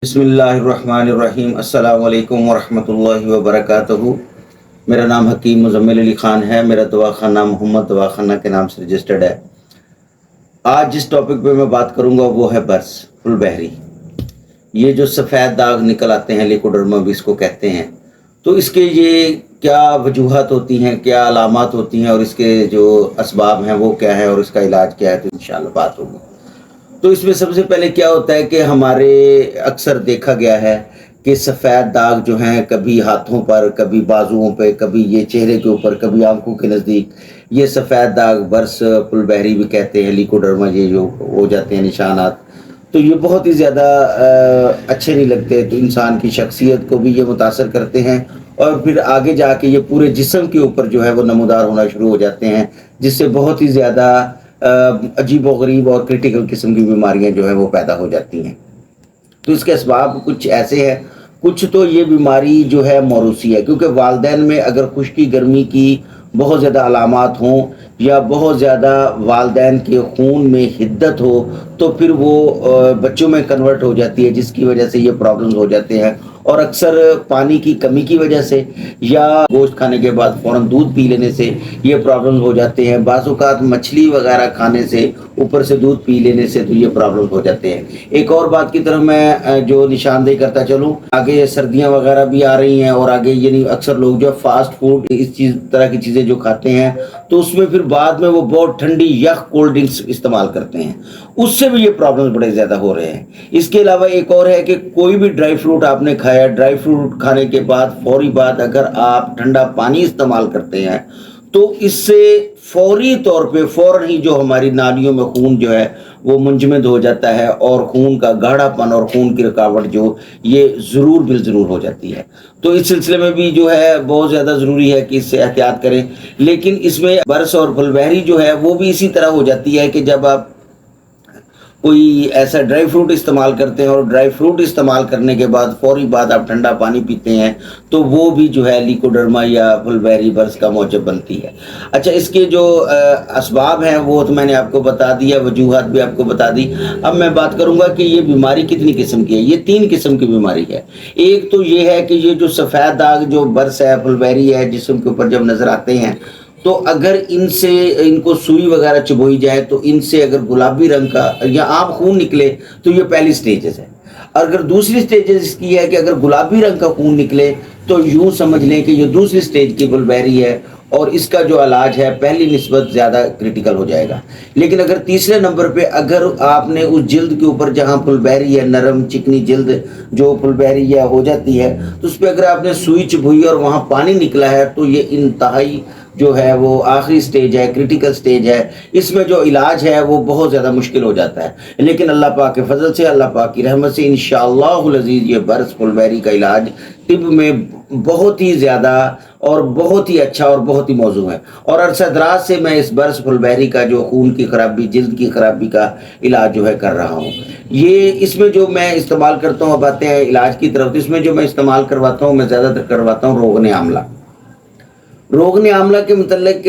بسم اللہ الرحمن الرحیم۔ السلام علیکم ورحمۃ اللہ وبرکاتہ۔ میرا نام حکیم مزمل علی خان ہے۔ میرا دواخانہ محمد دواخانہ کے نام سے رجسٹرڈ ہے۔ آج جس ٹاپک پہ میں بات کروں گا وہ ہے برس فل بحری۔ یہ جو سفید داغ نکل آتے ہیں، لیکوڈرما بھی اس کو کہتے ہیں، تو اس کے یہ کیا وجوہات ہوتی ہیں، کیا علامات ہوتی ہیں، اور اس کے جو اسباب ہیں وہ کیا ہیں، اور اس کا علاج کیا ہے، تو انشاءاللہ بات ہوگی۔ تو اس میں سب سے پہلے کیا ہوتا ہے کہ ہمارے اکثر دیکھا گیا ہے کہ سفید داغ جو ہیں کبھی ہاتھوں پر، کبھی بازوؤں پہ، کبھی یہ چہرے کے اوپر، کبھی آنکھوں کے نزدیک، یہ سفید داغ برس فل بحری بھی کہتے ہیں، لیکوڈرما، یہ جو ہو جاتے ہیں نشانات، تو یہ بہت ہی زیادہ اچھے نہیں لگتے، تو انسان کی شخصیت کو بھی یہ متاثر کرتے ہیں، اور پھر آگے جا کے یہ پورے جسم کے اوپر جو ہے وہ نمودار ہونا شروع ہو جاتے ہیں، جس سے بہت ہی زیادہ عجیب و غریب اور کرٹیکل قسم کی بیماریاں جو ہیں وہ پیدا ہو جاتی ہیں۔ تو اس کے اسباب کچھ ایسے ہیں۔ کچھ تو یہ بیماری جو ہے موروثی ہے، کیونکہ والدین میں اگر خشکی گرمی کی بہت زیادہ علامات ہوں، یا بہت زیادہ والدین کے خون میں حدت ہو، تو پھر وہ بچوں میں کنورٹ ہو جاتی ہے، جس کی وجہ سے یہ پرابلمز ہو جاتے ہیں، اور اکثر پانی کی کمی کی وجہ سے یا گوشت کھانے کے بعد فوراً دودھ پی لینے سے یہ پرابلمز ہو جاتے ہیں۔ بعض اوقات مچھلی وغیرہ کھانے سے، اوپر سے دودھ پی لینے سے، تو یہ پرابلمز ہو جاتے ہیں۔ ایک اور بات کی طرف میں جو نشاندہی کرتا چلوں، آگے سردیاں وغیرہ بھی آ رہی ہیں، اور آگے یعنی اکثر لوگ جو فاسٹ فوڈ اس طرح کی چیزیں جو کھاتے ہیں، تو اس میں پھر بعد میں وہ بہت ٹھنڈی یخ کولڈ ڈرنکس استعمال کرتے ہیں، اس سے بھی یہ پرابلمز بڑے زیادہ ہو رہے ہیں۔ اس کے علاوہ ایک اور ہے کہ کوئی بھی ڈرائی فروٹ آپ نے کھایا، ڈرائی فروٹ کھانے کے بعد فوری بعد اگر آپ ٹھنڈا پانی استعمال کرتے ہیں، تو اس سے فوری طور پہ فوراً ہی جو ہماری نالیوں میں خون جو ہے وہ منجمد ہو جاتا ہے، اور خون کا گاڑھا پن اور خون کی رکاوٹ جو یہ ضرور بالضرور ہو جاتی ہے۔ تو اس سلسلے میں بھی جو ہے بہت زیادہ ضروری ہے کہ اس سے احتیاط کریں۔ لیکن اس میں برس اور فل بحری جو ہے وہ بھی اسی طرح ہو جاتی ہے کہ جب آپ کوئی ایسا ڈرائی فروٹ استعمال کرتے ہیں، اور ڈرائی فروٹ استعمال کرنے کے بعد فوری بعد آپ ٹھنڈا پانی پیتے ہیں، تو وہ بھی جو ہے لیکوڈرما یا فل بحری برس کا موجب بنتی ہے۔ اچھا، اس کے جو اسباب ہیں وہ تو میں نے آپ کو بتا دیا، وجوہات بھی آپ کو بتا دی۔ اب میں بات کروں گا کہ یہ بیماری کتنی قسم کی ہے۔ یہ 3 قسم کی بیماری ہے۔ ایک تو یہ ہے کہ یہ جو سفید داغ جو برس ہے، فل بحری ہے، جسم کے اوپر جب نظر آتے ہیں، تو اگر ان کو سوئی وغیرہ چبوئی جائے، تو ان سے اگر گلابی رنگ کا یا عام خون نکلے تو یہ پہلی سٹیجز ہے۔ اگر دوسری سٹیجز اس کی ہے کہ اگر گلابی رنگ کا خون نکلے، تو یوں سمجھ لیں کہ یہ دوسری سٹیج کی فل بحری ہے، اور اس کا جو علاج ہے پہلی نسبت زیادہ کرٹیکل ہو جائے گا۔ لیکن اگر تیسرے نمبر پہ اگر آپ نے اس جلد کے اوپر جہاں فل بحری ہے، نرم چکنی جلد جو فل بحری ہے ہو جاتی ہے، تو اس پہ اگر آپ نے سوئی چبھوئی اور وہاں پانی نکلا ہے، تو یہ انتہائی جو ہے وہ آخری سٹیج ہے، کرٹیکل سٹیج ہے۔ اس میں جو علاج ہے وہ بہت زیادہ مشکل ہو جاتا ہے، لیکن اللہ پاک کے فضل سے، اللہ پاک کی رحمت سے انشاءاللہ العزیز یہ برس فل بحری کا علاج طب میں بہت ہی زیادہ اور بہت ہی اچھا اور بہت ہی موزوں ہے، اور عرصہ دراز سے میں اس برس فل بحری کا جو خون کی خرابی، جلد کی خرابی کا علاج جو ہے کر رہا ہوں۔ اس میں جو میں استعمال کرتا ہوں، اب آتے ہیں علاج کی طرف، اس میں جو میں استعمال کرواتا ہوں، میں زیادہ تر کرواتا ہوں روغن آملہ۔ روغن آملہ کے متعلق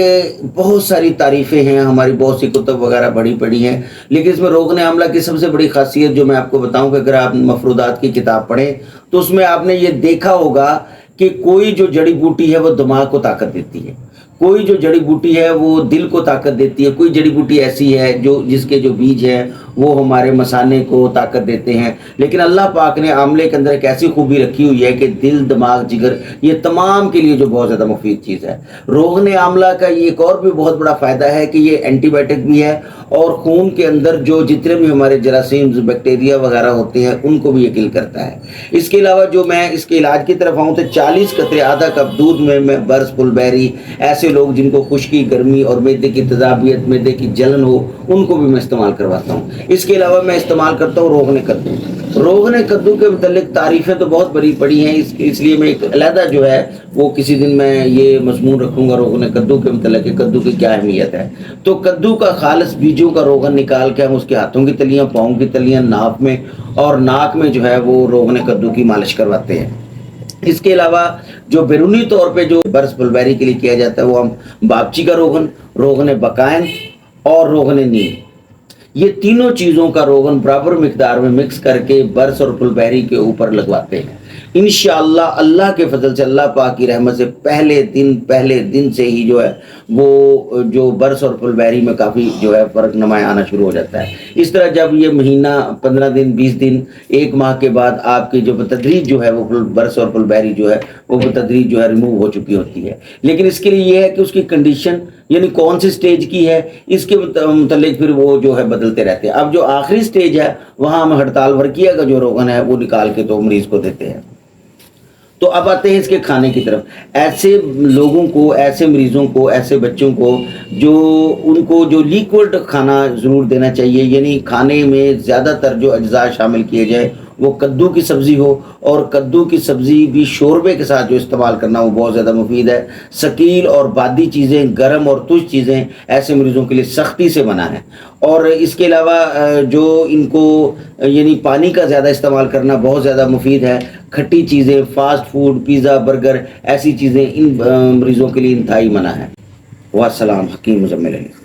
بہت ساری تعریفیں ہیں، ہماری بہت سی کتب وغیرہ بڑی پڑی ہیں، لیکن اس میں روغن آملہ کی سب سے بڑی خاصیت جو میں آپ کو بتاؤں کہ اگر آپ مفروضات کی کتاب پڑھیں، تو اس میں آپ نے یہ دیکھا ہوگا کہ کوئی جو جڑی بوٹی ہے وہ دماغ کو طاقت دیتی ہے، کوئی جو جڑی بوٹی ہے وہ دل کو طاقت دیتی ہے، کوئی جڑی بوٹی ایسی ہے جس کے جو بیج ہیں وہ ہمارے مثانے کو طاقت دیتے ہیں۔ لیکن اللہ پاک نے آملے کے اندر ایک ایسی خوبی رکھی ہوئی ہے کہ دل، دماغ، جگر، یہ تمام کے لیے جو بہت زیادہ مفید چیز ہے۔ روغن آملہ کا یہ ایک اور بھی بہت بڑا فائدہ ہے کہ یہ اینٹی بائیوٹک بھی ہے، اور خون کے اندر جو جتنے بھی ہمارے جراثیم، بیکٹیریا وغیرہ ہوتے ہیں ان کو بھی یہ کل کرتا ہے۔ اس کے علاوہ جو میں اس کے علاج کی طرف آؤں تو 40 قطرے آدھا کپ دودھ میں برس فل بحری، ایسے لوگ جن کو خشکی، گرمی اور معدے کی تذابیت، معدے کی جلن ہو، ان کو بھی میں استعمال کرواتا ہوں۔ اس کے علاوہ میں استعمال کرتا ہوں روغن کدو۔ روغن کدو کے متعلق تعریفیں تو بہت بڑی پڑی ہیں، اس لیے میں ایک علیحدہ جو ہے وہ کسی دن میں یہ مضمون رکھوں گا روغن کدو کے متعلق کہ کدو کی کیا اہمیت ہے۔ تو کدو کا خالص بیجوں کا روغن نکال کے ہم اس کے ہاتھوں کی تلیاں، پاؤں کی تلیاں، ناف میں اور ناک میں جو ہے وہ روغن کدو کی مالش کرواتے ہیں۔ اس کے علاوہ جو بیرونی طور پہ جو برس فل بحری کے لیے کیا جاتا ہے وہ ہم باپچی کا روغن، روغن بقائن اور روغن نیم، یہ تینوں چیزوں کا روغن برابر مقدار میں مکس کر کے برس اور پھل بحری کے اوپر لگواتے ہیں، انشاءاللہ اللہ کے فضل سے، اللہ پاک کی رحمت سے پہلے دن سے ہی جو ہے وہ جو برس اور پھل بحری میں کافی جو ہے فرق نمایاں آنا شروع ہو جاتا ہے۔ اس طرح جب یہ مہینہ 15 دن 20 دن 1 ماہ کے بعد آپ کی جو بتدریج جو ہے وہ برس اور پھل بحری جو ہے وہ بتدریج جو ہے ریموو ہو چکی ہوتی ہے، لیکن اس کے لیے یہ ہے کہ اس کی کنڈیشن یعنی کون سی سٹیج کی ہے اس کے متعلق پھر وہ جو ہے بدلتے رہتے ہیں۔ اب جو آخری سٹیج ہے وہاں ہم ہڑتال ورقیہ کا جو روغن ہے وہ نکال کے تو مریض کو دیتے ہیں۔ تو اب آتے ہیں اس کے کھانے کی طرف۔ ایسے لوگوں کو، ایسے مریضوں کو، ایسے بچوں کو جو ان کو جو لیکوڈ کھانا ضرور دینا چاہیے، یعنی کھانے میں زیادہ تر جو اجزاء شامل کیے جائے وہ کدو کی سبزی ہو، اور کدو کی سبزی بھی شوربے کے ساتھ جو استعمال کرنا وہ بہت زیادہ مفید ہے۔ ثقیل اور بادی چیزیں، گرم اور تُج چیزیں ایسے مریضوں کے لیے سختی سے منع ہے۔ اور اس کے علاوہ جو ان کو یعنی پانی کا زیادہ استعمال کرنا بہت زیادہ مفید ہے۔ کھٹی چیزیں، فاسٹ فوڈ، پیزا، برگر ایسی چیزیں ان مریضوں کے لیے انتہائی منع ہے۔ والسلام، حکیم مزمل علی۔